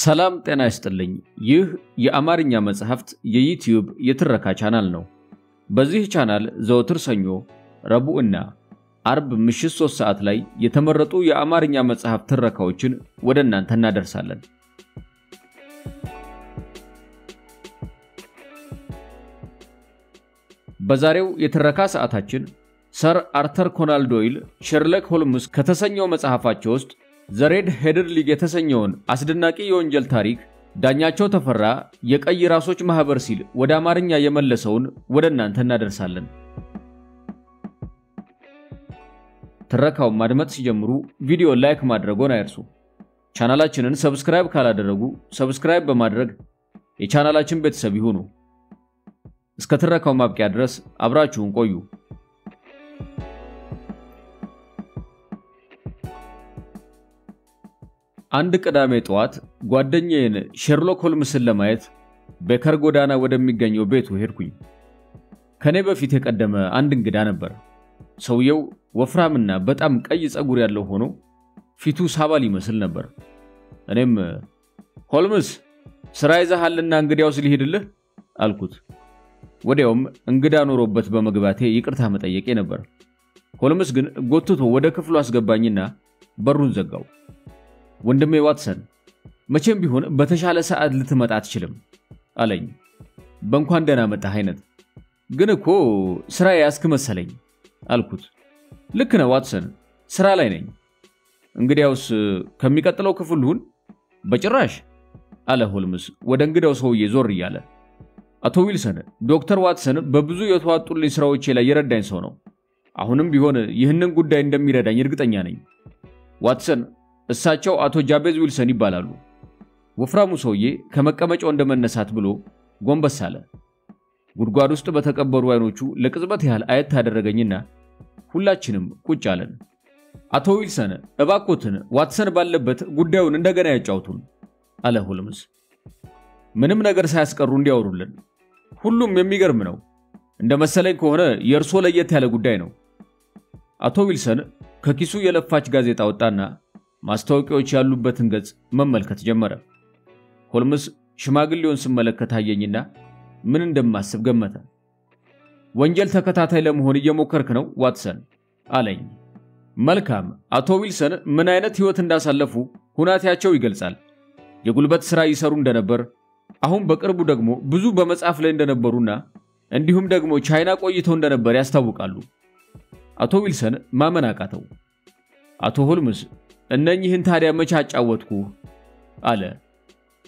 ሰላም ጤና ይስጥልኝ ይህ የአማርኛ መጽሐፍት የዩቲዩብ የትረካ ቻናል ነው በዚህ ቻናል ዘወትር ሰኞ ረቡዕና አርብ ምሽት 3 ሰዓት ላይ የተመረጡ የአማርኛ መጽሐፍት ትረካዎችን ወደ እናንተ እናደርሳለን በዛሬው የትረካ ሰዓታችን ሰር አርተር ኮናን ዶይል ሸርሎክ ሆልምስ ከተሰኘው መጽሐፋቸው ውስጥ ዘሬድ ሄደር ሊግ የተሰኘውን አስደናቂ የወንጀል ታሪክ ዳኛቸው ተፈራ የቀይ ራሶች ማህበር ሲል ወደ አማርኛ የመለሰውን ወደ እናንተ እናደርሳለን ትረካው ማድመጥ ሲጀምሩ ቪዲዮ ላይክ ማድረግዎን አይርሱ ቻናላችንን ሰብስክራይብ ካላደረጉ ሰብስክራይብ በማድረግ የቻናላችን ቤተሰብ ይሁኑ እስከ ትረካው ማብቂያ ድረስ አብራችሁን ቆዩ አንድ ቅዳሜ ጧት ጓደኛዬን ሸርሎክ ሆልምስን ለማየት በከር ጎዳና ወደሚገኘው ቤቱ ሄድኩኝ ከኔ በፊት የቀደመ አንድ እንግዳ ነበር ሰውየው ወፍራምና በጣም ቀይ ጸጉር ያለው ሆኖ ፊቱ ሳባል ይመስል ነበር እኔም ሆልምስ ስራ ይዘሃልና እንግዳውስ ሊሄድልህ አልኩት ወዲያውም እንግዳ ኖሮበት በመግባቴ ይቅርታ መጠየቄ ነበር ሆልምስ ግን ጎትቶ ወደ ክፍሉ አስገባኝና በሩን ዘጋው ወንድሜ ዋትሰን መቼም ቢሆን በተሻለ ሰዓት ልትመጣ አትችልም አለኝ በእንኳን ደህና መጣህ አይነት ግን እኮ ስራ ያስክ መሰለኝ አልኩት ልክ ነው ዋትሰን ስራ ላይ ነኝ እንግዲያውስ ከሚቀጥለው ክፍል ሁን በጭራሽ አለ ሆልምስ ወደ እንግዳው ሰውዬ ዞር ይያለ አቶ ዊልሰን ዶክተር ዋትሰን በብዙ የተዋጡልኝ ስራዎቼ ላይ የረዳኝ ሰው ነው አሁንም ቢሆን ይህንን ጉዳይ እንደሚረዳኝ እርግጠኛ ነኝ ዋትሰን እሳቸው አቶ ጃቤዝ ዊልሰን ይባላሉ ወፍራሙ ሰውዬ ከመቀመጫው እንደመነሳት ብሎ ጎንበስ አለ ጉድጓድ ውስጥ በተቀበሩ አይኖቹ ለቅጽበት ያህል አየት አደረገኝና ሁላችንም ቁጭ አለን አቶ ዊልሰን እባክዎትን ዋትሰን ባለበት ጉዳዩን እንደገና ያጫውቱን አለ ሆልምስ ምንም ነገር ሳያስቀሩ እንዲያወሩልን ሁሉም የሚገርም ነው እንደመሰለኝ ከሆነ የርሶ ለየት ያለ ጉዳይ ነው አቶ ዊልሰን ከኪሱ የለፋች ጋዜጣ ወጣና ማስታወቂያዎች ያሉበትን ገጽ መመልከት ጀመረ ሆልምስ ሽማግሌውን ሲመለከት አየኝና ምን እንደማስብ ገመተ ወንጀል ተከታታይ ለመሆን እየሞከርክ ነው ዋትሰን አለኝ መልካም አቶ ዊልሰን ምን አይነት ህይወት እንዳሳለፉ ሁናታቸው ይገልጻል የጉልበት ስራ ይሰሩ እንደነበር አሁን በቅርቡ ደግሞ ብዙ በመጻፍ ላይ እንደነበሩና እንዲሁም ደግሞ ቻይና ቆይተው እንደነበር ያስታውቃሉ አቶ ዊልሰን ማመን አቃተው አቶ ሆልምስ እነኚህን ታዲያ መቼ አጫወትኩ አለ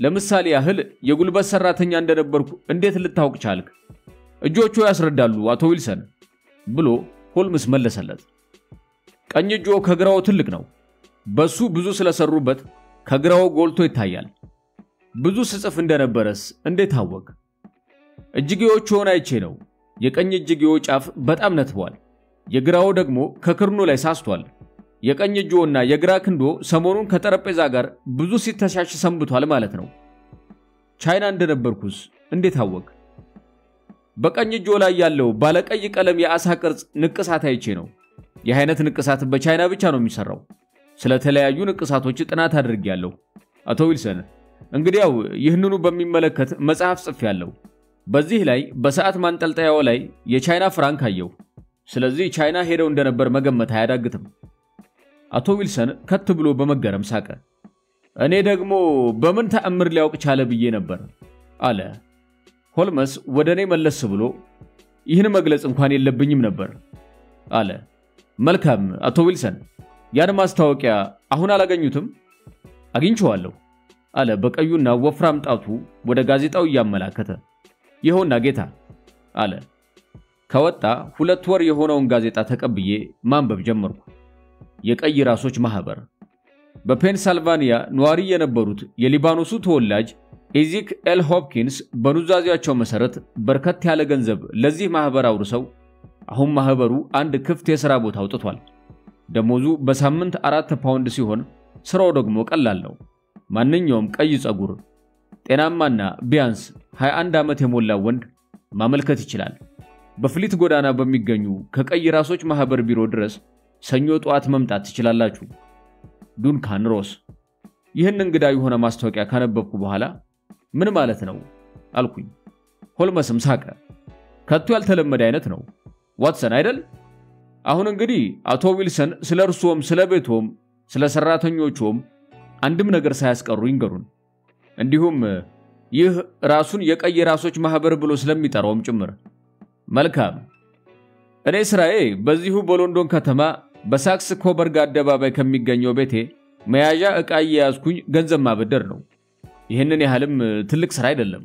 ለምሳሌ ያህል የጉልበት ሰራተኛ እንደነበርኩ እንዴት ልታውቅ ቻልክ እጆቹ ያስረዳሉ አቶ ዊልሰን ብሎ ሆልምስ መለሰለት ቀኝ እጆ ከግራው ትልቅ ነው በሱ ብዙ ስለሰሩበት ከግራው ጎልቶ ይታያል ብዙ ስጽፍ እንደነበረስ እንዴት አወቅ እጅጌዎቹን አይቼ ነው የቀኝ እጅጌው ጫፍ በጣም ነጥቧል የግራው ደግሞ ከክርኑ ላይ ሳስቷል የቀኝ እጆና የግራ ክንዶ ሰሞኑን ከጠረጴዛ ጋር ብዙ ሲተሻሽ ሰንብቷል ማለት ነው ቻይና እንደነበርኩስ እንዴት አወቅ በቀኝ እጆ ላይ ያለው ባለቀይ ቀለም የአሳ ቅርጽ ንቅሳት አይቼ ነው ይህ አይነት ንቅሳት በቻይና ብቻ ነው የሚሰራው ስለተለያዩ ንቅሳቶች ጥናት አድርጌያለሁ አቶ ዊልሰን እንግዲያው ይህንኑ በሚመለከት መጽሐፍ ጽፌያለሁ በዚህ ላይ በሰዓት ማንጠልጠያው ላይ የቻይና ፍራንክ አየው ስለዚህ ቻይና ሄደው እንደነበር መገመት አያዳግትም አቶ ዊልሰን ከት ብሎ በመገረም ሳቀ እኔ ደግሞ በምን ተአምር ሊያውቅ ቻለ ብዬ ነበር አለ ሆልምስ ወደኔ መለስ ብሎ ይህን መግለጽ እንኳን የለብኝም ነበር አለ መልካም አቶ ዊልሰን ያን ማስታወቂያ አሁን አላገኙትም አግኝቼዋለሁ አለ በቀዩና ወፍራም ጣቱ ወደ ጋዜጣው ያመላከተ ይሆንና ጌታ አለ ከወጣ 2 ወር የሆነውን ጋዜጣ ተቀብዬ ማንበብ ጀመርኩ የቀይ ራሶች ማህበር በፔንሳልቫኒያ ኗሪ የነበሩት የሊባኖሱ ተወላጅ ኢዚክ ኤል ሆፕኪንስ በኑዛዜያቸው መሰረት በርከት ያለ ገንዘብ ለዚህ ማህበር አውርሰው አሁን ማህበሩ አንድ ክፍት የሥራ ቦታ አውጥቷል ደሞዙ በሳምንት 4 ፓውንድ ሲሆን ስራው ደግሞ ቀላል ነው ማንኛውም ቀይ ጸጉር ጤናማና ቢያንስ 21 ዓመት የሞላው ወንድ ማመልከት ይችላል በፍሊት ጎዳና በሚገኙ ከቀይ ራሶች ማህበር ቢሮ ድረስ ሰኞ ጧት መምጣት ትችላላችሁ ዱንካን ሮስ ይህን እንግዳ የሆነ ማስታወቂያ ካነበብኩ በኋላ ምን ማለት ነው አልኩኝ። ሆልመስም ሳቀ። ከቶ ያልተለመደ አይነት ነው ዋትሰን አይደል? አሁን እንግዲህ አቶ ዊልሰን ስለ እርሶም ስለ ቤቶም ስለ ሰራተኞቹም አንድም ነገር ሳያስቀሩ ይንገሩን። እንዲሁም ይህ ራሱን የቀይ ራሶች ማህበር ብሎ ስለሚጠራውም ጭምር። መልካም። እኔ ስራዬ በዚሁ በሎንዶን ከተማ በሳክስ ኮበርግ አደባባይ ከሚገኘው ቤቴ መያዣ ዕቃ እየያዝኩኝ ገንዘብ ማበደር ነው። ይህንን ያህልም ትልቅ ስራ አይደለም።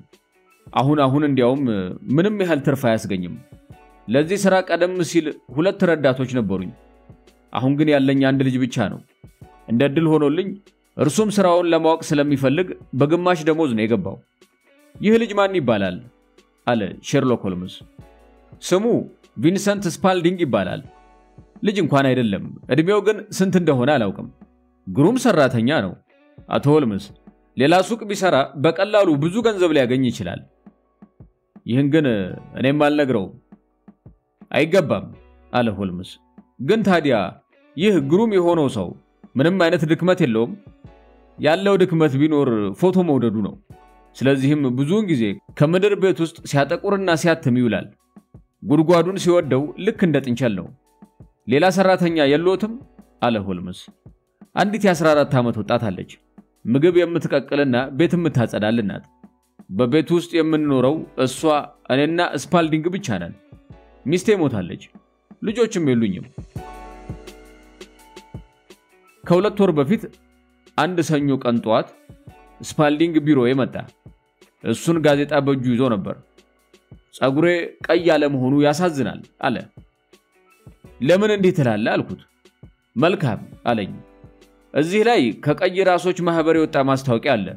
አሁን እንዲያውም ምንም ያህል ትርፍ አያስገኝም። ለዚህ ስራ ቀደም ሲል 2 ረዳቶች ነበሩኝ። አሁን ግን ያለኝ አንድ ልጅ ብቻ ነው። እንደ ድል ሆኖልኝ እርሱም ስራውን ለማወቅ ስለሚፈልግ በግማሽ ደሞዝ ነው የገባው። ይህ ልጅ ማን ይባላል? አለ ሼርሎክ ሆልምስ። ስሙ ቪንሰንት ስፓልዲንግ ይባላል። ልጅ እንኳን አይደለም፣ እድሜው ግን ስንት እንደሆነ አላውቅም። ግሩም ሰራተኛ ነው አቶ ሆልምስ። ሌላ ሱቅ ቢሰራ በቀላሉ ብዙ ገንዘብ ሊያገኝ ይችላል። ይህን ግን እኔም አልነግረውም። አይገባም አለ ሆልምስ። ግን ታዲያ ይህ ግሩም የሆነው ሰው ምንም አይነት ድክመት የለውም? ያለው ድክመት ቢኖር ፎቶ መውደዱ ነው። ስለዚህም ብዙውን ጊዜ ከምድር ቤት ውስጥ ሲያጠቁርና ሲያትም ይውላል። ጉድጓዱን ሲወደው ልክ እንደ ጥንቸል ነው። ሌላ ሰራተኛ የለዎትም? አለ ሆልምስ። አንዲት የ14 ዓመት ወጣት አለች። ምግብ የምትቀቅልና ቤት የምታጸዳልናት። በቤት ውስጥ የምንኖረው እሷ እኔና ስፓልዲንግ ብቻ ነን። ሚስቴ ሞታለች። ልጆችም የሉኝም። ከ2 ወር በፊት አንድ ሰኞ ቀን ጧት ስፓልዲንግ ቢሮዬ መጣ። እሱን ጋዜጣ በእጁ ይዞ ነበር። ጸጉሬ ቀይ ያለ መሆኑ ያሳዝናል አለ። ለምን እንዲህ ትላለህ አልኩት። መልካም አለኝ። እዚህ ላይ ከቀይ ራሶች ማህበር የወጣ ማስታወቂያ አለ።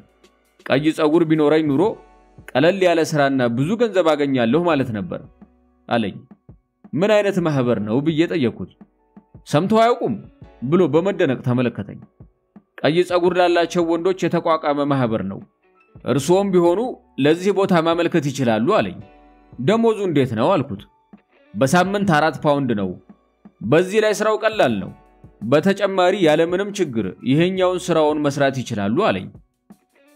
ቀይ ጸጉር ቢኖረኝ ኑሮ ቀለል ያለ ስራና ብዙ ገንዘብ አገኛለሁ ማለት ነበር አለኝ። ምን አይነት ማህበር ነው ብዬ ጠየቅኩት። ሰምተው አያውቁም ብሎ በመደነቅ ተመለከተኝ። ቀይ ጸጉር ላላቸው ወንዶች የተቋቋመ ማህበር ነው። እርሶም ቢሆኑ ለዚህ ቦታ ማመልከት ይችላሉ አለኝ። ደሞዙ እንዴት ነው አልኩት። በሳምንት 4 ፓውንድ ነው። በዚህ ላይ ስራው ቀላል ነው። በተጨማሪ ያለ ምንም ችግር ይሄኛውን ስራውን መስራት ይችላሉ አለኝ።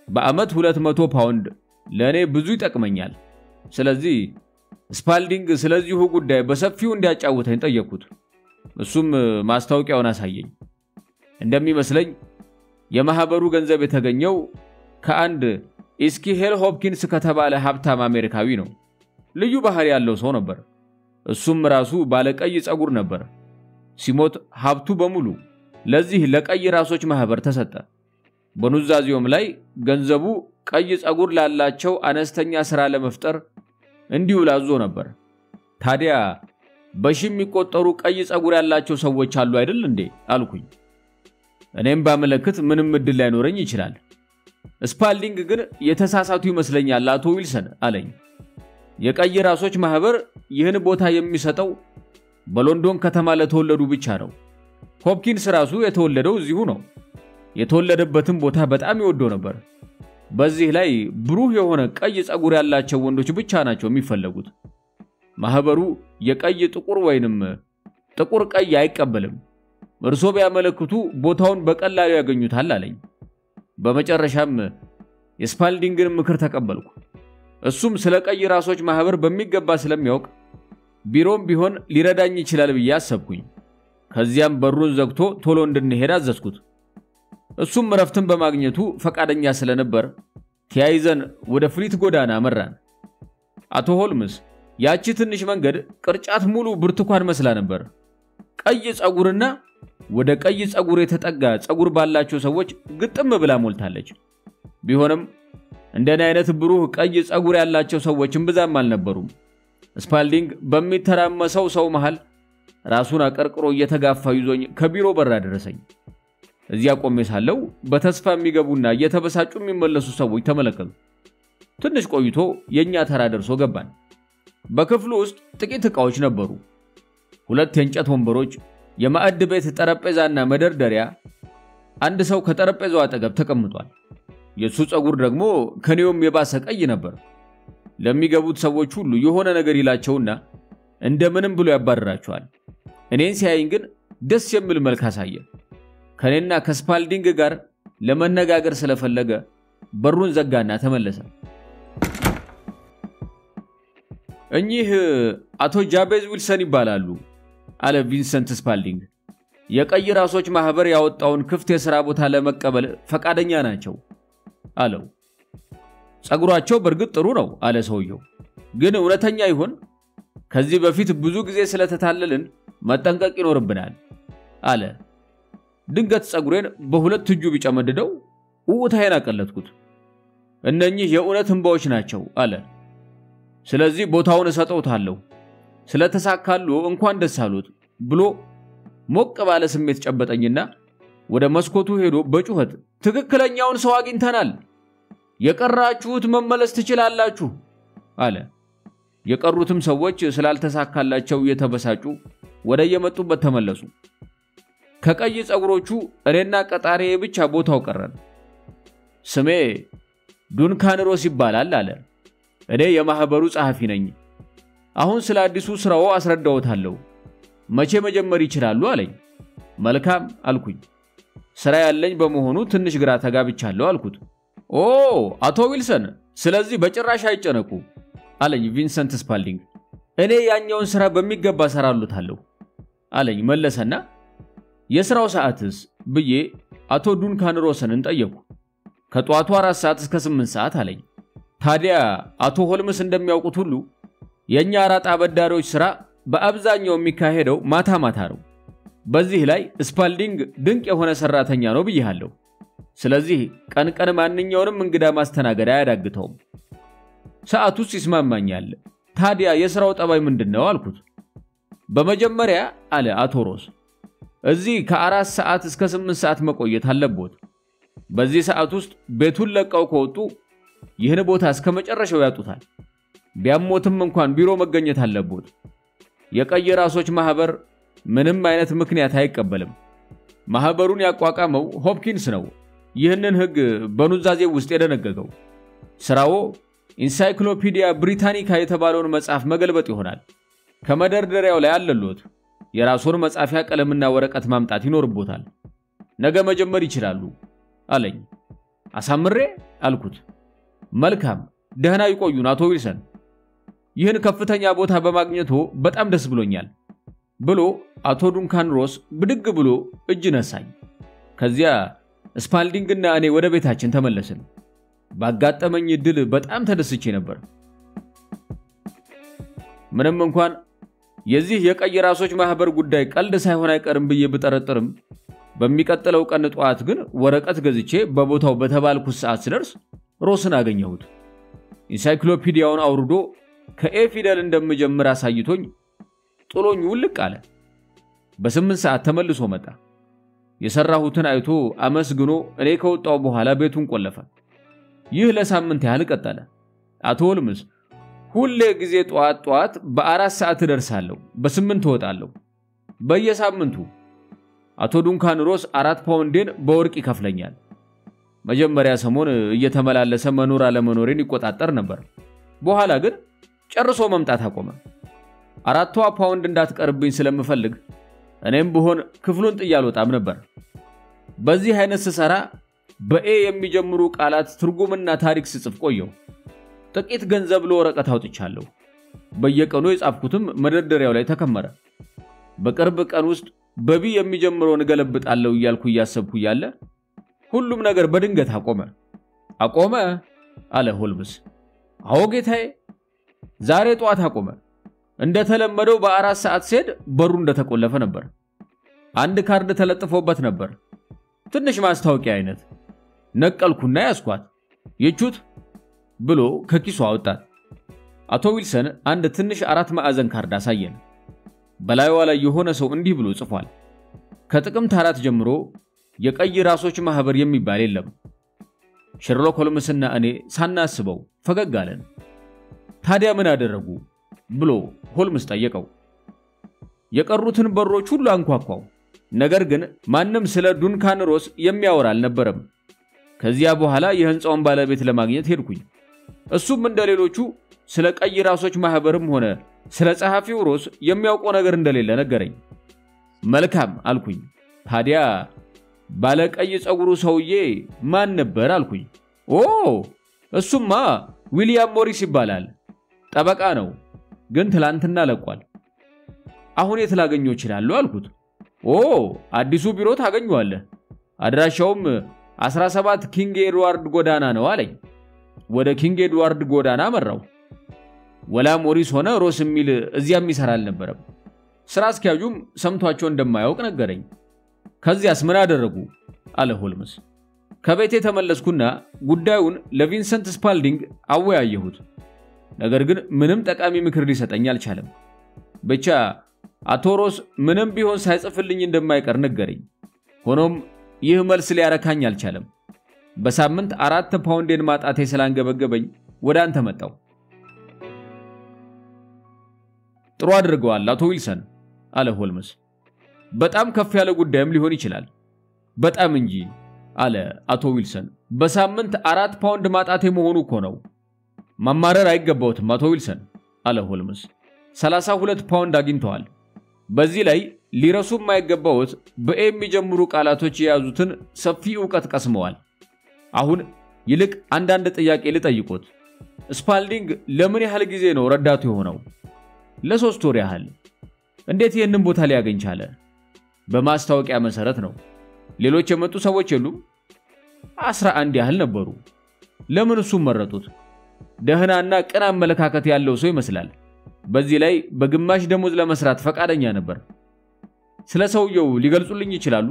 በአመት 200 ፓውንድ ለኔ ብዙ ይጠቅመኛል። ስለዚህ ስፓልዲንግ ስለዚሁ ጉዳይ በሰፊው እንዲያጫውተኝ ጠየቅኩት። እሱም ማስታወቂያውን አሳየኝ። እንደሚመስለኝ የማህበሩ ገንዘብ የተገኘው ከአንድ ኢስኪሄል ሆፕኪንስ ከተባለ ሀብታም አሜሪካዊ ነው። ልዩ ባህሪ ያለው ሰው ነበር። እሱም ራሱ ባለቀይ ጸጉር ነበር። ሲሞት ሀብቱ በሙሉ ለዚህ ለቀይ ራሶች ማህበር ተሰጠ። በኑዛዜውም ላይ ገንዘቡ ቀይ ጸጉር ላላቸው አነስተኛ ስራ ለመፍጠር እንዲውል አዞ ነበር። ታዲያ በሺ የሚቆጠሩ ቀይ ጸጉር ያላቸው ሰዎች አሉ አይደል እንዴ አልኩኝ። እኔም ባመለክት ምንም እድል ላይኖረኝ ይችላል። ስፓልዲንግ ግን የተሳሳቱ ይመስለኛል አቶ ዊልሰን አለኝ። የቀይ ራሶች ማህበር ይህን ቦታ የሚሰጠው በሎንዶን ከተማ ለተወለዱ ብቻ ነው። ሆፕኪንስ ራሱ የተወለደው እዚሁ ነው። የተወለደበትም ቦታ በጣም ይወደው ነበር። በዚህ ላይ ብሩህ የሆነ ቀይ ጸጉር ያላቸው ወንዶች ብቻ ናቸው የሚፈልጉት። ማህበሩ የቀይ ጥቁር ወይንም ጥቁር ቀይ አይቀበልም። እርሶ ቢያመለክቱ ቦታውን በቀላሉ ያገኙታል አለኝ። በመጨረሻም የስፓልዲንግን ምክር ተቀበልኩ። እሱም ስለ ቀይ ራሶች ማህበር በሚገባ ስለሚያውቅ ቢሮም ቢሆን ሊረዳኝ ይችላል ብዬ አሰብኩኝ። ከዚያም በሩን ዘግቶ ቶሎ እንድንሄድ አዘዝኩት። እሱም ረፍትን በማግኘቱ ፈቃደኛ ስለነበር ተያይዘን ወደ ፍሊት ጎዳና መራን። አቶ ሆልምስ ያቺ ትንሽ መንገድ ቅርጫት ሙሉ ብርቱካን መስላ ነበር። ቀይ ጸጉርና ወደ ቀይ ጸጉር የተጠጋ ጸጉር ባላቸው ሰዎች ግጥም ብላ ሞልታለች። ቢሆንም እንደኔ አይነት ብሩህ ቀይ ጸጉር ያላቸው ሰዎችም ብዛም አልነበሩም። ስፓልዲንግ በሚተራመሰው ሰው መሃል ራሱን አቀርቅሮ እየተጋፋ ይዞኝ ከቢሮ በር አደረሰኝ። እዚያ ቆሜ ሳለው በተስፋ የሚገቡና እየተበሳጩ የሚመለሱ ሰዎች ተመለከቱ። ትንሽ ቆይቶ የኛ ተራ ደርሶ ገባን። በክፍሉ ውስጥ ጥቂት ዕቃዎች ነበሩ። 2 የእንጨት ወንበሮች፣ የማዕድ ቤት ጠረጴዛና መደርደሪያ። አንድ ሰው ከጠረጴዛው አጠገብ ተቀምጧል። የሱ ጸጉር ደግሞ ከኔውም የባሰ ቀይ ነበር። ለሚገቡት ሰዎች ሁሉ የሆነ ነገር ይላቸውና እንደምንም ብሎ ያባረራቸዋል። እኔን ሲያየኝ ግን ደስ የሚል መልክ አሳየ። ከኔና ከስፓልዲንግ ጋር ለመነጋገር ስለፈለገ በሩን ዘጋና ተመለሰ። እኚህ አቶ ጃቤዝ ዊልሰን ይባላሉ አለ ቪንሰንት ስፓልዲንግ። የቀይ ራሶች ማህበር ያወጣውን ክፍት የሥራ ቦታ ለመቀበል ፈቃደኛ ናቸው አለው። ጸጉራቸው በርግጥ ጥሩ ነው አለ ሰውየው። ግን እውነተኛ ይሆን? ከዚህ በፊት ብዙ ጊዜ ስለተታለልን መጠንቀቅ ይኖርብናል አለ። ድንገት ጸጉሬን በሁለት እጁ ቢጨመድደው ውውታዬን አቀለጥኩት። እነኚህ የእውነት እንባዎች ናቸው አለ። ስለዚህ ቦታውን እሰጠውታለሁ። ስለተሳካሉ እንኳን ደስ አሉት ብሎ ሞቅ ባለ ስሜት ጨበጠኝና ወደ መስኮቱ ሄዶ በጩኸት ትክክለኛውን ሰው አግኝተናል፣ የቀራችሁት መመለስ ትችላላችሁ አለ። የቀሩትም ሰዎች ስላልተሳካላቸው እየተበሳጩ ወደ የመጡበት ተመለሱ። ከቀይ ጸጉሮቹ እኔና ቀጣሪዬ ብቻ ቦታው ቀረን። ስሜ ዱንካን ሮስ ይባላል አለ። እኔ የማህበሩ ጸሐፊ ነኝ። አሁን ስለ አዲሱ ስራው አስረዳውታለሁ። መቼ መጀመር ይችላሉ አለኝ። መልካም አልኩኝ። ስራ ያለኝ በመሆኑ ትንሽ ግራ ተጋብቻለሁ አልኩት። ኦ አቶ ዊልሰን፣ ስለዚህ በጭራሽ አይጨነቁ አለኝ ቪንሰንት ስፓልዲንግ። እኔ ያኛውን ስራ በሚገባ ሰራሉታለሁ አለኝ መለሰና የሥራው ሰዓትስ ብዬ አቶ ዱንካን ሮስንን ጠየቁ። ከጧቱ 4 ሰዓት እስከ 8 ሰዓት አለኝ። ታዲያ አቶ ሆልምስ እንደሚያውቁት ሁሉ የኛ አራጣ አበዳሪዎች ስራ በአብዛኛው የሚካሄደው ማታ ማታ ነው። በዚህ ላይ ስፓልዲንግ ድንቅ የሆነ ሰራተኛ ነው ብዬሃለሁ። ስለዚህ ቀን ቀን ማንኛውንም እንግዳ ማስተናገድ አያዳግተውም። ሰዓቱስ ይስማማኛል። ታዲያ የሥራው ጠባይ ምንድነው አልኩት። በመጀመሪያ አለ አቶ ሮስ እዚህ ከ4 ሰዓት እስከ 8 ሰዓት መቆየት አለበት። በዚህ ሰዓት ውስጥ ቤቱን ለቀው ከወጡ ይህን ቦታ እስከ መጨረሻው ያጡታል። ቢያሞትም እንኳን ቢሮ መገኘት አለበት። የቀይ ራሶች ማህበር ምንም አይነት ምክንያት አይቀበልም። ማህበሩን ያቋቋመው ሆፕኪንስ ነው ይህንን ህግ በኑዛዜ ውስጥ የደነገገው። ስራው ኢንሳይክሎፒዲያ ብሪታኒካ የተባለውን መጽሐፍ መገልበጥ ይሆናል። ከመደርደሪያው ላይ አለሎት የራስዎን መጻፊያ ቀለምና ወረቀት ማምጣት ይኖርቦታል። ነገ መጀመር ይችላሉ አለኝ። አሳምሬ አልኩት። መልካም ደህና ይቆዩን አቶ ዊልሰን። ይህን ከፍተኛ ቦታ በማግኘቱ በጣም ደስ ብሎኛል ብሎ አቶ ዱንካን ሮስ ብድግ ብሎ እጅ ነሳኝ። ከዚያ ስፓልዲንግና እኔ ወደ ቤታችን ተመለስን። ባጋጠመኝ ድል በጣም ተደስቼ ነበር። ምንም እንኳን የዚህ የቀይ ራሶች ማህበር ጉዳይ ቀልድ ሳይሆን አይቀርም ብዬ ብጠረጥርም በሚቀጥለው ቀን ጧት ግን ወረቀት ገዝቼ በቦታው በተባልኩት ሰዓት ስደርስ ሮስን አገኘሁት። ኢንሳይክሎፒዲያውን አውርዶ ከኤ ፊደል እንደምጀምር አሳይቶኝ ጥሎኝ ውልቅ አለ። በ8 ሰዓት ተመልሶ መጣ። የሰራሁትን አይቶ አመስግኖ እኔ ከወጣው በኋላ ቤቱን ቆለፈ። ይህ ለሳምንት ያህል ቀጠለ። አቶ ሆልምስ ሁሌ ጊዜ ጧት በ4 ሰዓት ደርሳለሁ፣ በ8 ወጣለሁ። በየሳምንቱ አቶ ዱንካን ሮስ 4 ፓውንድን በወርቅ ይከፍለኛል። መጀመሪያ ሰሞን እየተመላለሰ መኖር አለመኖሬን ይቆጣጠር ነበር። በኋላ ግን ጨርሶ መምጣት አቆመ። 4 ፓውንድ እንዳትቀርብኝ ስለምፈልግ እኔም ብሆን ክፍሉን ጥያልወጣም ነበር። በዚህ አይነት ስሰራ በኤ የሚጀምሩ ቃላት ትርጉምና ታሪክ ስጽፍ ቆየው። ጥቂት ገንዘብ ለወረቀት አውጥቻለሁ። በየቀኑ የጻፍኩትም መደርደሪያው ላይ ተከመረ። በቅርብ ቀን ውስጥ በቢ የሚጀምረውን ገለብጣለሁ እያልኩ እያሰብኩ ያለ ሁሉም ነገር በድንገት አቆመ አለ ሆልምስ። አዎ ጌታዬ፣ ዛሬ ጧት አቆመ። እንደተለመደው በ4 ሰዓት ሲሄድ በሩ እንደተቆለፈ ነበር። አንድ ካርድ ተለጥፎበት ነበር፣ ትንሽ ማስታወቂያ አይነት። ነቀልኩና ያስኳት። ይቹት ብሎ ከኪሱ አወጣት። አቶ ዊልሰን አንድ ትንሽ 4 ማዕዘን ካርድ አሳየን። በላይዋ ላይ የሆነ ሰው እንዲህ ብሎ ጽፏል። ከጥቅምት 4 ጀምሮ የቀይ ራሶች ማህበር የሚባል የለም። ሸርሎክ ሆልምስና እኔ ሳናስበው ፈገግ አለን። ታዲያ ምን አደረጉ ብሎ ሆልምስ ጠየቀው። የቀሩትን በሮች ሁሉ አንኳኳው። ነገር ግን ማንም ስለ ዱንካን ሮስ የሚያወራ አልነበረም። ከዚያ በኋላ የህንጻውን ባለቤት ለማግኘት ሄድኩኝ። እሱም እንደሌሎቹ ስለ ቀይ ራሶች ማህበርም ሆነ ስለ ጸሐፊው ሮስ የሚያውቀው ነገር እንደሌለ ነገረኝ። መልካም አልኩኝ። ታዲያ ባለቀይ ጸጉሩ ሰውዬ ማን ነበር አልኩኝ። ኦ እሱማ ዊሊያም ሞሪስ ይባላል። ጠበቃ ነው፣ ግን ትላንትና ለቋል። አሁን የት ላገኘው እችላለሁ አልኩት። ኦ አዲሱ ቢሮ ታገኘዋለህ። አድራሻውም 17 ኪንግ ኤድዋርድ ጎዳና ነው አለኝ። ወደ ኪንግ ኤድዋርድ ጎዳና መራው። ወላ ሞሪስ ሆነ ሮስ የሚል እዚያም ይሰራል ነበርም። ስራ አስኪያጁም ሰምቷቸው እንደማያውቅ ነገረኝ። ከዚያስ ምን አደረጉ አለ ሆልምስ። ከቤቴ ተመለስኩና ጉዳዩን ለቪንሰንት ስፓልዲንግ አወያየሁት። ነገር ግን ምንም ጠቃሚ ምክር ሊሰጠኝ አልቻለም። ብቻ አቶ ሮስ ምንም ቢሆን ሳይጽፍልኝ እንደማይቀር ነገረኝ። ሆኖም ይህ መልስ ሊያረካኝ አልቻለም። በሳምንት 4 ፓውንድን ማጣቴ ስላንገበገበኝ ወደ አንተ መጣው። ጥሩ አድርገዋል አቶ ዊልሰን አለ ሆልምስ። በጣም ከፍ ያለ ጉዳይም ሊሆን ይችላል። በጣም እንጂ አለ አቶ ዊልሰን። በሳምንት 4 ፓውንድ ማጣቴ መሆኑ እኮ ነው። ማማረር አይገባውትም አቶ ዊልሰን አለ ሆልምስ። 32 ፓውንድ አግኝተዋል። በዚህ ላይ ሊረሱ የማይገባውት በኤም የሚጀምሩ ቃላቶች የያዙትን ሰፊ ዕውቀት ቀስመዋል። አሁን ይልቅ አንዳንድ ጥያቄ ልጠይቁት። ስፓልዲንግ ለምን ያህል ጊዜ ነው ረዳቱ የሆነው? ለ3 ወር ያህል። እንዴት ይህንን ቦታ ሊያገኝ ቻለ? በማስታወቂያ መሰረት ነው። ሌሎች የመጡ ሰዎች የሉም? 11 ያህል ነበሩ። ለምን እሱን መረጡት? ደህናና ቅን አመለካከት ያለው ሰው ይመስላል። በዚህ ላይ በግማሽ ደሞዝ ለመስራት ፈቃደኛ ነበር። ስለ ሰውየው ሊገልጹልኝ ይችላሉ?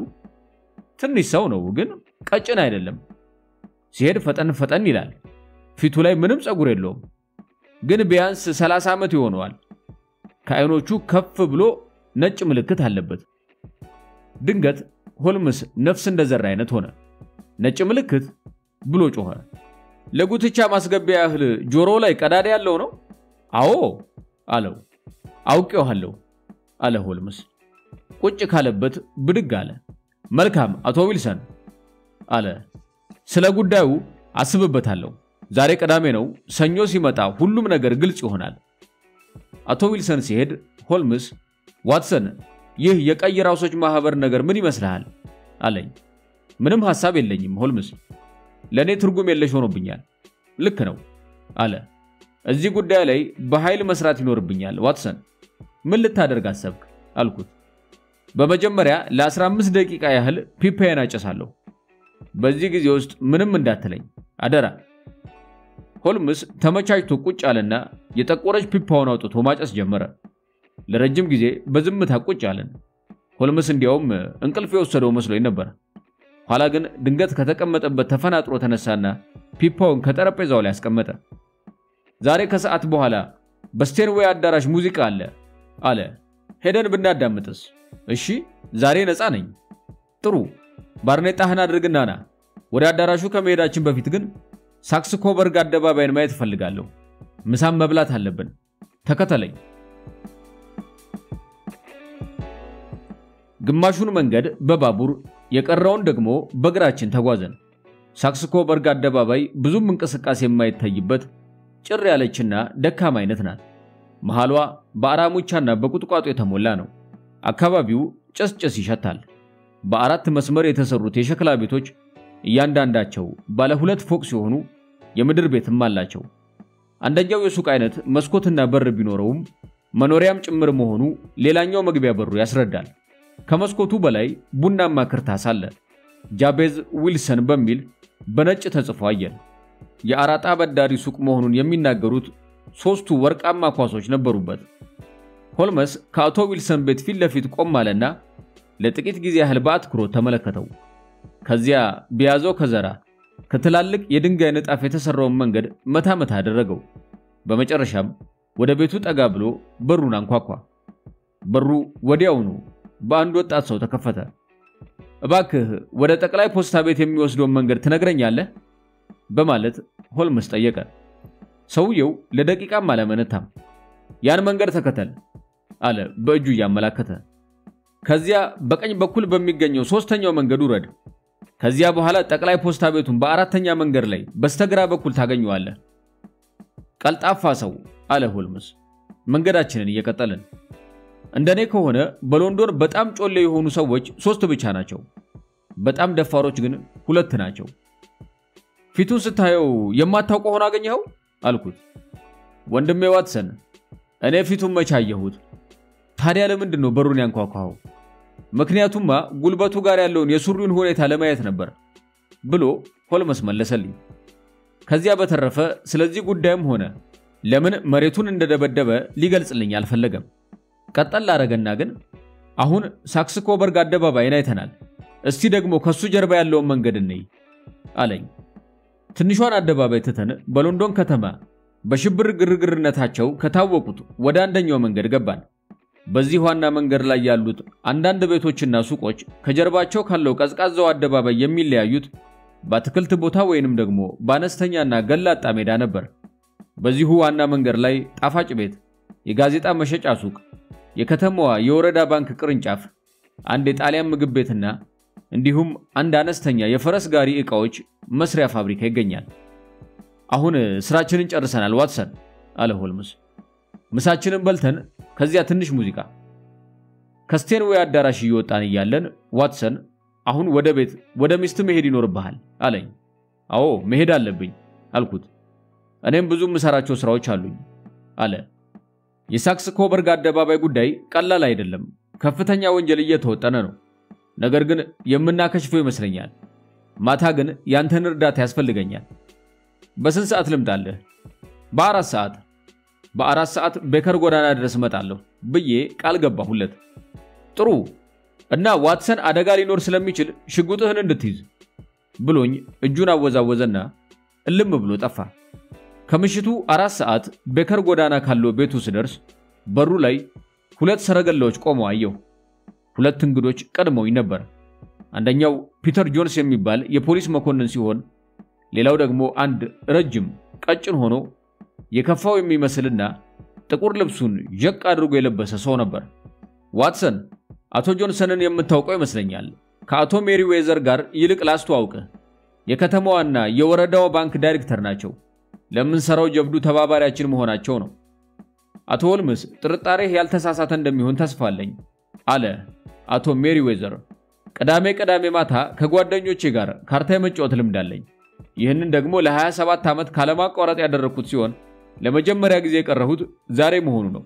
ትንሽ ሰው ነው፣ ግን ቀጭን አይደለም። ሲሄድ ፈጠን ይላል። ፊቱ ላይ ምንም ጸጉር የለውም፣ ግን ቢያንስ 30 ዓመት ይሆነዋል። ከዓይኖቹ ከፍ ብሎ ነጭ ምልክት አለበት። ድንገት ሆልምስ ነፍስ እንደዘራ አይነት ሆነ። ነጭ ምልክት ብሎ ጮኸ። ለጉትቻ ማስገቢያ ያህል ጆሮ ላይ ቀዳዳ ያለው ነው? አዎ አለው። አውቄዋለሁ አለ ሆልምስ። ቁጭ ካለበት ብድግ አለ። መልካም አቶ ዊልሰን አለ። ስለ ጉዳዩ አስብበታለሁ። ዛሬ ቅዳሜ ነው። ሰኞ ሲመጣ ሁሉም ነገር ግልጽ ይሆናል። አቶ ዊልሰን ሲሄድ ሆልምስ ዋትሰን ይህ የቀይ ራሶች ማህበር ነገር ምን ይመስልሃል አለኝ። ምንም ሐሳብ የለኝም ሆልምስ። ለኔ ትርጉም የለሽ ሆኖብኛል። ልክ ነው አለ። እዚህ ጉዳይ ላይ በኃይል መስራት ይኖርብኛል ዋትሰን። ምን ልታደርግ አሰብክ አልኩት። በመጀመሪያ ለ15 ደቂቃ ያህል ፒፓዬን አጨሳለሁ። በዚህ ጊዜ ውስጥ ምንም እንዳትለኝ አደራ። ሆልምስ ተመቻችቶ ቁጭ አለና የጠቆረች ፒፓውን አውጥቶ ማጨስ ጀመረ። ለረጅም ጊዜ በዝምታ ቁጭ አለን። ሆልምስ እንዲያውም እንቅልፍ የወሰደው መስሎኝ ነበር። ኋላ ግን ድንገት ከተቀመጠበት ተፈናጥሮ ተነሳና ፒፓውን ከጠረጴዛው ላይ አስቀመጠ። ዛሬ ከሰዓት በኋላ በስቴንዌይ አዳራሽ ሙዚቃ አለ። ሄደን ብናዳምጥስ? እሺ ዛሬ ነፃ ነኝ። ጥሩ። ባርኔጣህን አድርግና ና። ወደ አዳራሹ ከመሄዳችን በፊት ግን ሳክስኮበርግ አደባባይን ማየት እፈልጋለሁ። ምሳም መብላት አለብን። ተከተለኝ። ግማሹን መንገድ በባቡር የቀረውን ደግሞ በእግራችን ተጓዘን። ሳክስኮበርግ አደባባይ ብዙም እንቅስቃሴ የማይታይበት ጭር ያለችና ደካማ አይነት ናት። መሃሏ በአራሙቻና በቁጥቋጦ የተሞላ ነው። አካባቢው ጭስ ይሸታል። በአራት መስመር የተሰሩት የሸክላ ቤቶች እያንዳንዳቸው ባለ 2 ፎቅ ሲሆኑ የምድር ቤትም አላቸው። አንደኛው የሱቅ አይነት መስኮትና በር ቢኖረውም መኖሪያም ጭምር መሆኑ ሌላኛው መግቢያ በሩ ያስረዳል። ከመስኮቱ በላይ ቡናማ ክርታስ አለ። ጃቤዝ ዊልሰን በሚል በነጭ ተጽፎ አየን። የአራጣ በዳሪ ሱቅ መሆኑን የሚናገሩት 3 ወርቃማ ኳሶች ነበሩበት። ሆልምስ ከአቶ ዊልሰን ቤት ፊት ለፊት ቆም አለና ለጥቂት ጊዜ ያህል በአትኩሮት ተመለከተው። ከዚያ ቢያዘው ከዘራ ከትላልቅ የድንጋይ ንጣፍ የተሰራውን መንገድ መታ አደረገው። በመጨረሻም ወደ ቤቱ ጠጋ ብሎ በሩን አንኳኳ። በሩ ወዲያውኑ በአንድ ወጣት ሰው ተከፈተ። እባክህ ወደ ጠቅላይ ፖስታ ቤት የሚወስደውን መንገድ ትነግረኛለህ? በማለት ሆልምስ ጠየቀ። ሰውየው ለደቂቃም አላመነታም። ያን መንገድ ተከተል አለ በእጁ ያመላከተ። ከዚያ በቀኝ በኩል በሚገኘው 3ኛው መንገድ ውረድ። ከዚያ በኋላ ጠቅላይ ፖስታ ቤቱን በ4ኛ መንገድ ላይ በስተግራ በኩል ታገኘዋለህ። ቀልጣፋ ሰው አለ ሆልምስ መንገዳችንን እየቀጠልን። እንደኔ ከሆነ በሎንዶን በጣም ጮሌ የሆኑ ሰዎች 3 ብቻ ናቸው። በጣም ደፋሮች ግን ሁለት ናቸው። ፊቱን ስታየው የማታውቀው ሆነ አገኘኸው አልኩት። ወንድሜ ዋትሰን እኔ ፊቱን መቻየሁት። ታዲያ ለምንድነው በሩን ያንኳኳው? ምክንያቱማ ጉልበቱ ጋር ያለውን የሱሪውን ሁኔታ ለማየት ነበር ብሎ ሆልመስ መለሰልኝ። ከዚያ በተረፈ ስለዚህ ጉዳይም ሆነ ለምን መሬቱን እንደደበደበ ሊገልጽልኝ አልፈለገም። ቀጠል አረገና ግን አሁን ሳክስ ኮበርግ አደባባይን አይተናል። እስቲ ደግሞ ከሱ ጀርባ ያለውን መንገድ እንይ አለኝ። ትንሿን አደባባይ ትተን በሎንዶን ከተማ በሽብር ግርግርነታቸው ከታወቁት ወደ አንደኛው መንገድ ገባን። በዚህ ዋና መንገድ ላይ ያሉት አንዳንድ ቤቶችና ሱቆች ከጀርባቸው ካለው ቀዝቃዛው አደባባይ የሚለያዩት በአትክልት ቦታ ወይንም ደግሞ በአነስተኛና ገላጣ ሜዳ ነበር። በዚሁ ዋና መንገድ ላይ ጣፋጭ ቤት፣ የጋዜጣ መሸጫ ሱቅ፣ የከተማዋ የወረዳ ባንክ ቅርንጫፍ፣ አንድ የጣሊያን ምግብ ቤትና እንዲሁም አንድ አነስተኛ የፈረስ ጋሪ ዕቃዎች መስሪያ ፋብሪካ ይገኛል። አሁን ስራችንን ጨርሰናል ዋትሰን አለ ሆልምስ። ምሳችንን በልተን ከዚያ ትንሽ ሙዚቃ። ከስቴንዌይ አዳራሽ እየወጣን እያለን ዋትሰን አሁን ወደ ቤት ወደ ሚስት መሄድ ይኖርብሃል አለኝ። አዎ መሄድ አለብኝ አልኩት። እኔም ብዙ ምሰራቸው ስራዎች አሉኝ አለ። የሳክስ ኮበርግ አደባባይ ጉዳይ ቀላል አይደለም። ከፍተኛ ወንጀል እየተወጠነ ነው። ነገር ግን የምናከሽፈው ይመስለኛል። ማታ ግን ያንተን እርዳታ ያስፈልገኛል። በስንት ሰዓት ልምጣለህ? በ4 ሰዓት። በ4 ሰዓት ቤከር ጎዳና ድረስ እመጣለሁ ብዬ ቃል ገባሁለት። ጥሩ እና ዋትሰን አደጋ ሊኖር ስለሚችል ሽጉጥህን እንድትይዝ ብሎኝ እጁን አወዛወዘና እልም ብሎ ጠፋ። ከምሽቱ 4 ሰዓት ቤከር ጎዳና ካለው ቤቱ ስደርስ በሩ ላይ 2 ሰረገላዎች ቆመው አየሁ። 2 እንግዶች ቀድመውኝ ነበር። አንደኛው ፒተር ጆንስ የሚባል የፖሊስ መኮንን ሲሆን ሌላው ደግሞ አንድ ረጅም ቀጭን ሆኖ የከፋው የሚመስልና ጥቁር ልብሱን ጀቅ አድርጎ የለበሰ ሰው ነበር። ዋትሰን አቶ ጆንሰንን የምታውቀው ይመስለኛል። ከአቶ ሜሪዌዘር ጋር ይልቅ ላስተዋውቅህ። የከተማዋና የወረዳው ባንክ ዳይሬክተር ናቸው። ለምንሰራው ጀብዱ ተባባሪያችን መሆናቸው ነው። አቶ ሆልምስ ጥርጣሬህ ያልተሳሳተ እንደሚሆን ተስፋለኝ አለ አቶ ሜሪዌዘር። ቅዳሜ ማታ ከጓደኞቼ ጋር ካርታ የመጫወት ልምድ አለኝ። ይህንን ደግሞ ለ27 ዓመት ካለማቋረጥ ያደረኩት ሲሆን ለመጀመሪያ ጊዜ የቀረሁት ዛሬ መሆኑ ነው።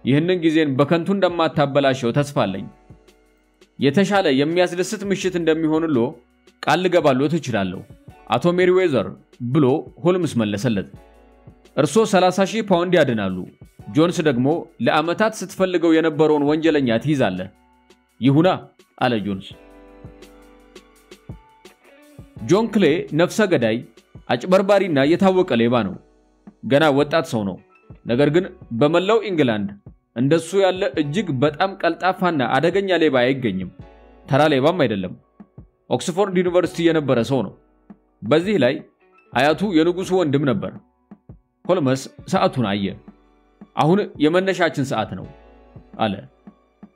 ይህንን ጊዜን በከንቱ እንደማታበላሸው ተስፋለኝ። የተሻለ የሚያስደስት ምሽት እንደሚሆንሎ ቃል ልገባሎት እችላለሁ አቶ ሜሪዌዘር ብሎ ሆልምስ መለሰለት። እርሶ 30,000 ፓውንድ ያድናሉ። ጆንስ ደግሞ ለአመታት ስትፈልገው የነበረውን ወንጀለኛ ትይዛለህ። ይሁና አለ ጆንስ። ጆን ክሌ ነፍሰ ገዳይ፣ አጭበርባሪና የታወቀ ሌባ ነው። ገና ወጣት ሰው ነው። ነገር ግን በመላው ኢንግላንድ እንደሱ ያለ እጅግ በጣም ቀልጣፋና አደገኛ ሌባ አይገኝም። ተራ ሌባም አይደለም። ኦክስፎርድ ዩኒቨርሲቲ የነበረ ሰው ነው። በዚህ ላይ አያቱ የንጉሱ ወንድም ነበር። ሆልመስ ሰዓቱን አየ። አሁን የመነሻችን ሰዓት ነው አለ።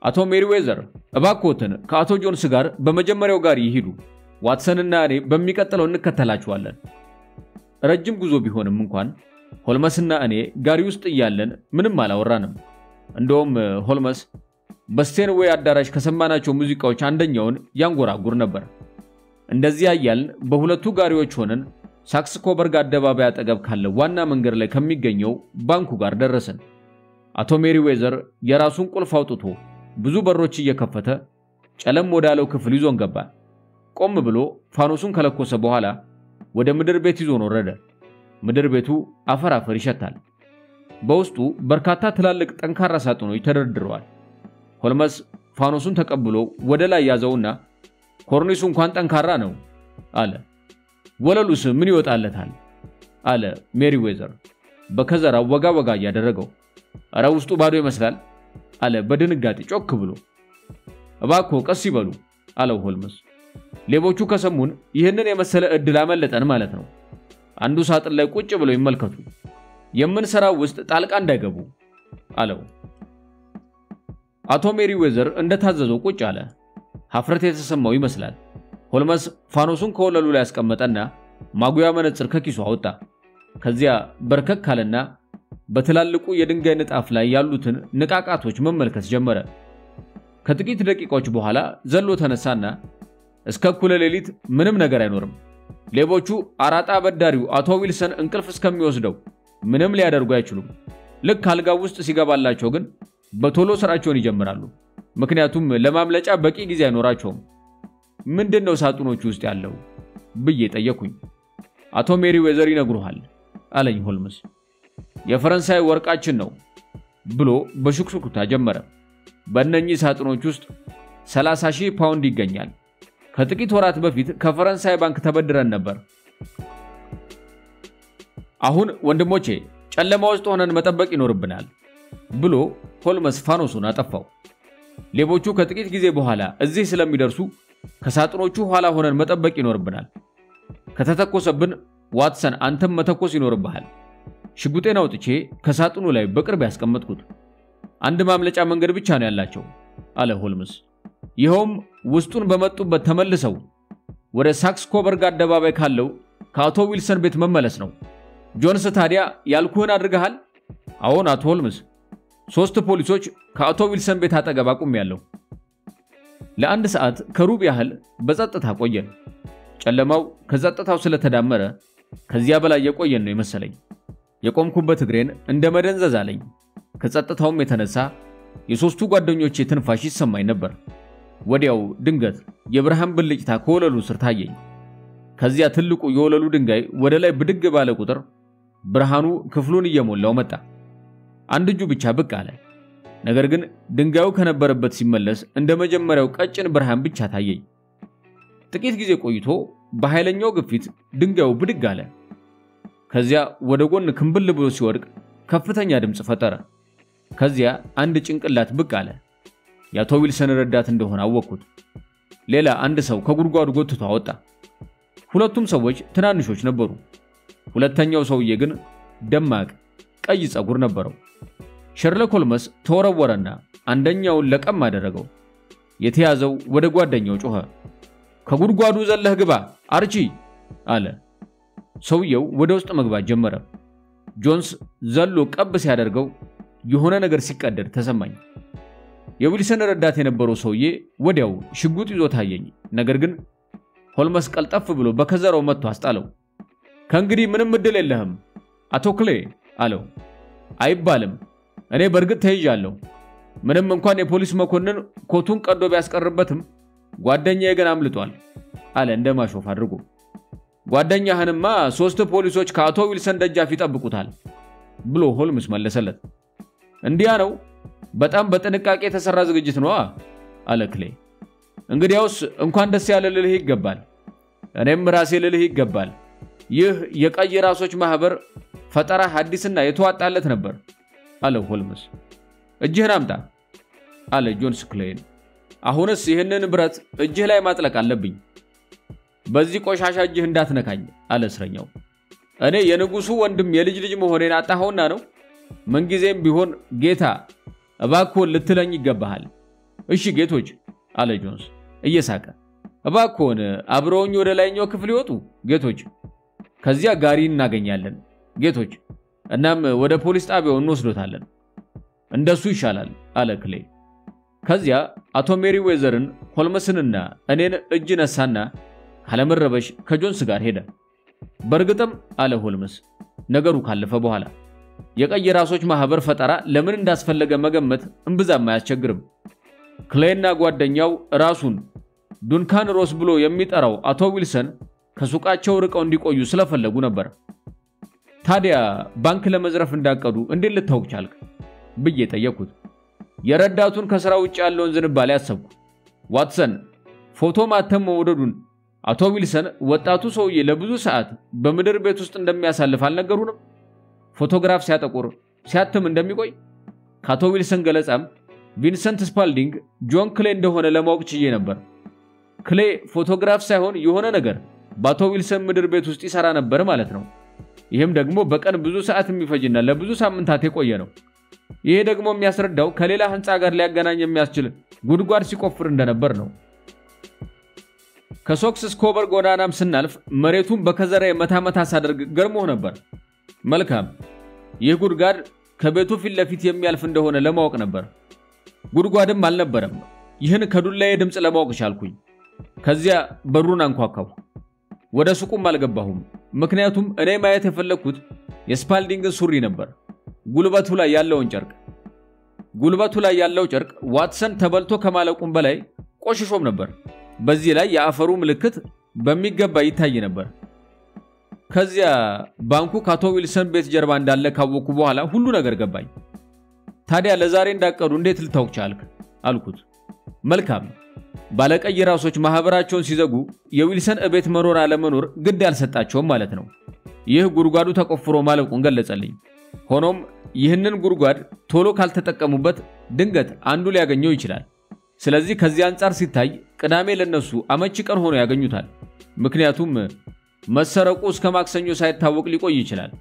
አቶ ሜሪዌዘር እባክዎትን ከአቶ ጆንስ ጋር በመጀመሪያው ጋር ይሄዱ። ዋትሰንና እኔ በሚቀጥለው እንከተላችኋለን። ረጅም ጉዞ ቢሆንም እንኳን ሆልመስና እኔ ጋሪ ውስጥ እያለን ምንም አላወራንም። እንደውም ሆልመስ በስቴንዌይ አዳራሽ ከሰማናቸው ሙዚቃዎች አንደኛውን ያንጎራጉር ነበር። እንደዚህ ያያልን በሁለቱ ጋሪዎች ሆነን ሳክስ ኮበርግ አደባባይ አጠገብ ካለ ዋና መንገድ ላይ ከሚገኘው ባንኩ ጋር ደረሰን። አቶ ሜሪዌዘር የራሱን ቁልፍ አውጥቶ ብዙ በሮች እየከፈተ ጨለም ወዳለው ክፍል ይዞን ገባ። ቆም ብሎ ፋኖሱን ከለኮሰ በኋላ ወደ ምድር ቤት ይዞን ወረደ። ምድር ቤቱ አፈር ይሸታል። በውስጡ በርካታ ትላልቅ ጠንካራ ሳጥኖች ተደርድረዋል። ሆልመስ ፋኖሱን ተቀብሎ ወደ ላይ ያዘውና ኮርኒሱ እንኳን ጠንካራ ነው አለ። ወለሉስ ምን ይወጣለታል አለ ሜሪዌዘር በከዘራው ወጋ ያደረገው። አረ ውስጡ ባዶ ይመስላል አለ በድንጋጤ ጮክ ብሎ። እባክዎ ቀስ ይበሉ አለው ሆልመስ። ሌቦቹ ከሰሙን ይህንን የመሰለ እድል አመለጠን ማለት ነው። አንዱ ሳጥን ላይ ቁጭ ብለው ይመልከቱ። የምንሰራው ውስጥ ጣልቃ እንዳይገቡ አለው። አቶ ሜሪዌዘር እንደታዘዘው ቁጭ አለ። ሀፍረት የተሰማው ይመስላል። ሆልመስ ፋኖሱን ከወለሉ ላይ ያስቀመጠና ማጉያ መነጽር ከኪሱ አወጣ። ከዚያ በርከክ ካለና በትላልቁ የድንጋይ ንጣፍ ላይ ያሉትን ንቃቃቶች መመልከት ጀመረ። ከጥቂት ደቂቃዎች በኋላ ዘሎ ተነሳና እስከ እኩለ ሌሊት ምንም ነገር አይኖርም። ሌቦቹ አራጣ በዳሪው አቶ ዊልሰን እንቅልፍ እስከሚወስደው ምንም ሊያደርጉ አይችሉም። ልክ አልጋው ውስጥ ሲገባላቸው ግን በቶሎ ስራቸውን ይጀምራሉ። ምክንያቱም ለማምለጫ በቂ ጊዜ አይኖራቸውም። ምንድነው ሳጥኖቹ ውስጥ ያለው ብዬ ጠየቅኩኝ። አቶ ሜሪዌዘር ይነግሩሃል አለኝ ሆልምስ። የፈረንሳይ ወርቃችን ነው ብሎ በሹክሹክታ ጀመረ። በእነኚህ ሳጥኖች ውስጥ 30,000 ፓውንድ ይገኛል። ከጥቂት ወራት በፊት ከፈረንሳይ ባንክ ተበድረን ነበር። አሁን ወንድሞቼ ጨለማ ውስጥ ሆነን መጠበቅ ይኖርብናል ብሎ ሆልምስ ፋኖሱን አጠፋው። ሌቦቹ ከጥቂት ጊዜ በኋላ እዚህ ስለሚደርሱ ከሳጥኖቹ ኋላ ሆነን መጠበቅ ይኖርብናል። ከተተኮሰብን ዋትሰን አንተም መተኮስ ይኖርብሃል። ሽጉጤን አውጥቼ ከሳጥኑ ላይ በቅርብ ያስቀመጥኩት። አንድ ማምለጫ መንገድ ብቻ ነው ያላቸው አለ ሆልምስ። ይሄውም ውስጡን በመጡበት ተመልሰው ወደ ሳክስ ኮበርግ አደባባይ ካለው ከአቶ ዊልሰን ቤት መመለስ ነው። ጆንስ ታዲያ ያልኩህን አድርገሃል? አዎን አቶ ሆልምስ። 3 ፖሊሶች ከአቶ ዊልሰን ቤት አጠገብ አቁሜያለሁ። ለአንድ ሰዓት ከሩብ ያህል በጸጥታ ቆየን። ጨለማው ከጸጥታው ስለተዳመረ ከዚያ በላይ የቆየን ነው የመሰለኝ። የቆምኩበት እግሬን እንደ መደንዘዝ አለኝ። ከጸጥታውም የተነሳ የሶስቱ ጓደኞቼ ትንፋሽ ይሰማኝ ነበር። ወዲያው ድንገት የብርሃን ብልጭታ ከወለሉ ስር ታየኝ። ከዚያ ትልቁ የወለሉ ድንጋይ ወደ ላይ ብድግ ባለ ቁጥር ብርሃኑ ክፍሉን እየሞላው መጣ። አንድ እጁ ብቻ ብቅ አለ። ነገር ግን ድንጋዩ ከነበረበት ሲመለስ እንደ መጀመሪያው ቀጭን ብርሃን ብቻ ታየኝ። ጥቂት ጊዜ ቆይቶ በኃይለኛው ግፊት ድንጋዩ ብድግ አለ። ከዚያ ወደ ጎን ክንብል ብሎ ሲወድቅ ከፍተኛ ድምጽ ፈጠረ። ከዚያ አንድ ጭንቅላት ብቅ አለ። የአቶ ዊልሰን ረዳት እንደሆነ አወቅኩት። ሌላ አንድ ሰው ከጉድጓዱ ጎትቶ አወጣ። ሁለቱም ሰዎች ትናንሾች ነበሩ። ሁለተኛው ሰውዬ ግን ደማቅ ቀይ ጸጉር ነበረው። ሸርሎክ ሆልምስ ተወረወረና አንደኛውን ለቀም አደረገው። የተያዘው ወደ ጓደኛው ጮኸ። ከጉድጓዱ ዘለህ ግባ አርቺ አለ። ሰውየው ወደ ውስጥ መግባት ጀመረ። ጆንስ ዘሎ ቀብ ሲያደርገው የሆነ ነገር ሲቀደድ ተሰማኝ። የዊልሰን ረዳት የነበረው ሰውዬ ወዲያው ሽጉጥ ይዞ ታየኝ። ነገር ግን ሆልምስ ቀልጠፍ ብሎ በከዘራው መጥቶ አስጣለው። ከእንግዲህ ምንም እድል የለህም አቶ ክሌ አለው። አይባልም፣ እኔ በርግጥ ተይዣለሁ። ምንም እንኳን የፖሊስ መኮንን ኮቱን ቀዶ ቢያስቀርበትም ጓደኛዬ ግን አምልጧል አለ እንደማሾፍ አድርጎ። ጓደኛህንማ 3 ፖሊሶች ከአቶ ዊልሰን ደጃፍ ይጠብቁታል ብሎ ሆልምስ መለሰለት። እንዲያ ነው፣ በጣም በጥንቃቄ የተሰራ ዝግጅት ነው አለ ክሌ። እንግዲያውስ እንኳን ደስ ያለ ልልህ ይገባል። እኔም ራሴ ልልህ ይገባል። ይህ የቀይ ራሶች ማህበር ፈጠራ ሐዲስና የተዋጣለት ነበር አለ ሆልምስ። እጅህን አምጣ አለ ጆንስ ክሌን። አሁንስ ይህንን ብረት እጅህ ላይ ማጥለቅ አለብኝ። በዚህ ቆሻሻ እጅህ እንዳትነካኝ አለ እስረኛው። እኔ የንጉሱ ወንድም የልጅ ልጅ መሆኔን አጣኸውና ነው? ምንጊዜም ቢሆን ጌታ እባክዎን ልትለኝ ይገባሃል። እሺ ጌቶች አለ ጆንስ እየሳቀ። እባክዎን አብረውኝ ወደ ላይኛው ክፍል ይወጡ ጌቶች። ከዚያ ጋሪ እናገኛለን ጌቶች። እናም ወደ ፖሊስ ጣቢያው እንወስዶታለን። እንደሱ ይሻላል አለ ክሌ። ከዚያ አቶ ሜሪዌዘርን ሆልምስንና እኔን እጅ ነሳና ካለመረበሽ ከጆንስ ጋር ሄደ። በርግጥም አለ ሆልምስ ነገሩ ካለፈ በኋላ የቀይ ራሶች ማህበር ፈጠራ ለምን እንዳስፈለገ መገመት እንብዛም አያስቸግርም። ክሌና ጓደኛው ራሱን ዱንካን ሮስ ብሎ የሚጠራው አቶ ዊልሰን ከሱቃቸው ርቀው እንዲቆዩ ስለፈለጉ ነበር። ታዲያ ባንክ ለመዝረፍ እንዳቀዱ እንዴት ልታውቅ ቻልክ ብዬ ጠየቅኩት። የረዳቱን ከሥራ ውጭ ያለውን ዝንባሌ አሰብኩ። ዋትሰን ፎቶ ማተም መውደዱን አቶ ዊልሰን ወጣቱ ሰውዬ ለብዙ ሰዓት በምድር ቤት ውስጥ እንደሚያሳልፍ አልነገሩንም? ፎቶግራፍ ሲያጠቁር ሲያትም እንደሚቆይ። ከአቶ ዊልሰን ገለጻም ቪንሰንት ስፓልዲንግ ጆን ክሌ እንደሆነ ለማወቅ ችዬ ነበር። ክሌ ፎቶግራፍ ሳይሆን የሆነ ነገር በአቶ ዊልሰን ምድር ቤት ውስጥ ይሰራ ነበር ማለት ነው። ይህም ደግሞ በቀን ብዙ ሰዓት የሚፈጅና ለብዙ ሳምንታት የቆየ ነው። ይሄ ደግሞ የሚያስረዳው ከሌላ ህንጻ ጋር ሊያገናኝ የሚያስችል ጉድጓድ ሲቆፍር እንደነበር ነው። ከሶክስ ኮበር ጎዳናም ስናልፍ መሬቱን በከዘራዬ መታመታ ሳደርግ ገርሞ ነበር። መልካም፣ ይህ ጉድጓድ ከቤቱ ፊት ለፊት የሚያልፍ እንደሆነ ለማወቅ ነበር። ጉድጓድም አልነበረም። ይህን ከዱላዬ ድምጽ ለማወቅ ቻልኩኝ። ከዚያ በሩን አንኳኳው። ወደ ሱቁም አልገባሁም፣ ምክንያቱም እኔ ማየት የፈለኩት የስፓልዲንግን ሱሪ ነበር። ጉልበቱ ላይ ያለው ጨርቅ ዋትሰን ተበልቶ ከማለቁም በላይ ቆሽሾም ነበር። በዚህ ላይ የአፈሩ ምልክት በሚገባ ይታይ ነበር። ከዚያ ባንኩ ካቶ ዊልሰን ቤት ጀርባ እንዳለ ካወኩ በኋላ ሁሉ ነገር ገባኝ። ታዲያ ለዛሬ እንዳቀዱ እንዴት ልታውቅ ቻልክ አልኩት። መልካም፣ ባለቀይ ራሶች ማህበራቸውን ሲዘጉ የዊልሰን ቤት መኖር አለመኖር ግድ ያልሰጣቸውም ማለት ነው። ይህ ጉድጓዱ ተቆፍሮ ማለቁን ገለጸልኝ። ሆኖም ይህንን ጉድጓድ ቶሎ ካልተጠቀሙበት ድንገት አንዱ ሊያገኘው ይችላል። ስለዚህ ከዚህ አንፃር ሲታይ ቅዳሜ ለነሱ አመቺ ቀን ሆኖ ያገኙታል። ምክንያቱም መሰረቁ እስከ ማክሰኞ ሳይታወቅ ሊቆይ ይችላል።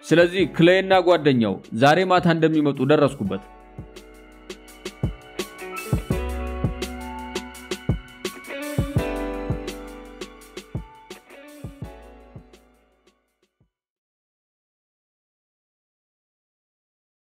ስለዚህ ክሌይና ጓደኛው ዛሬ ማታ እንደሚመጡ ደረስኩበት።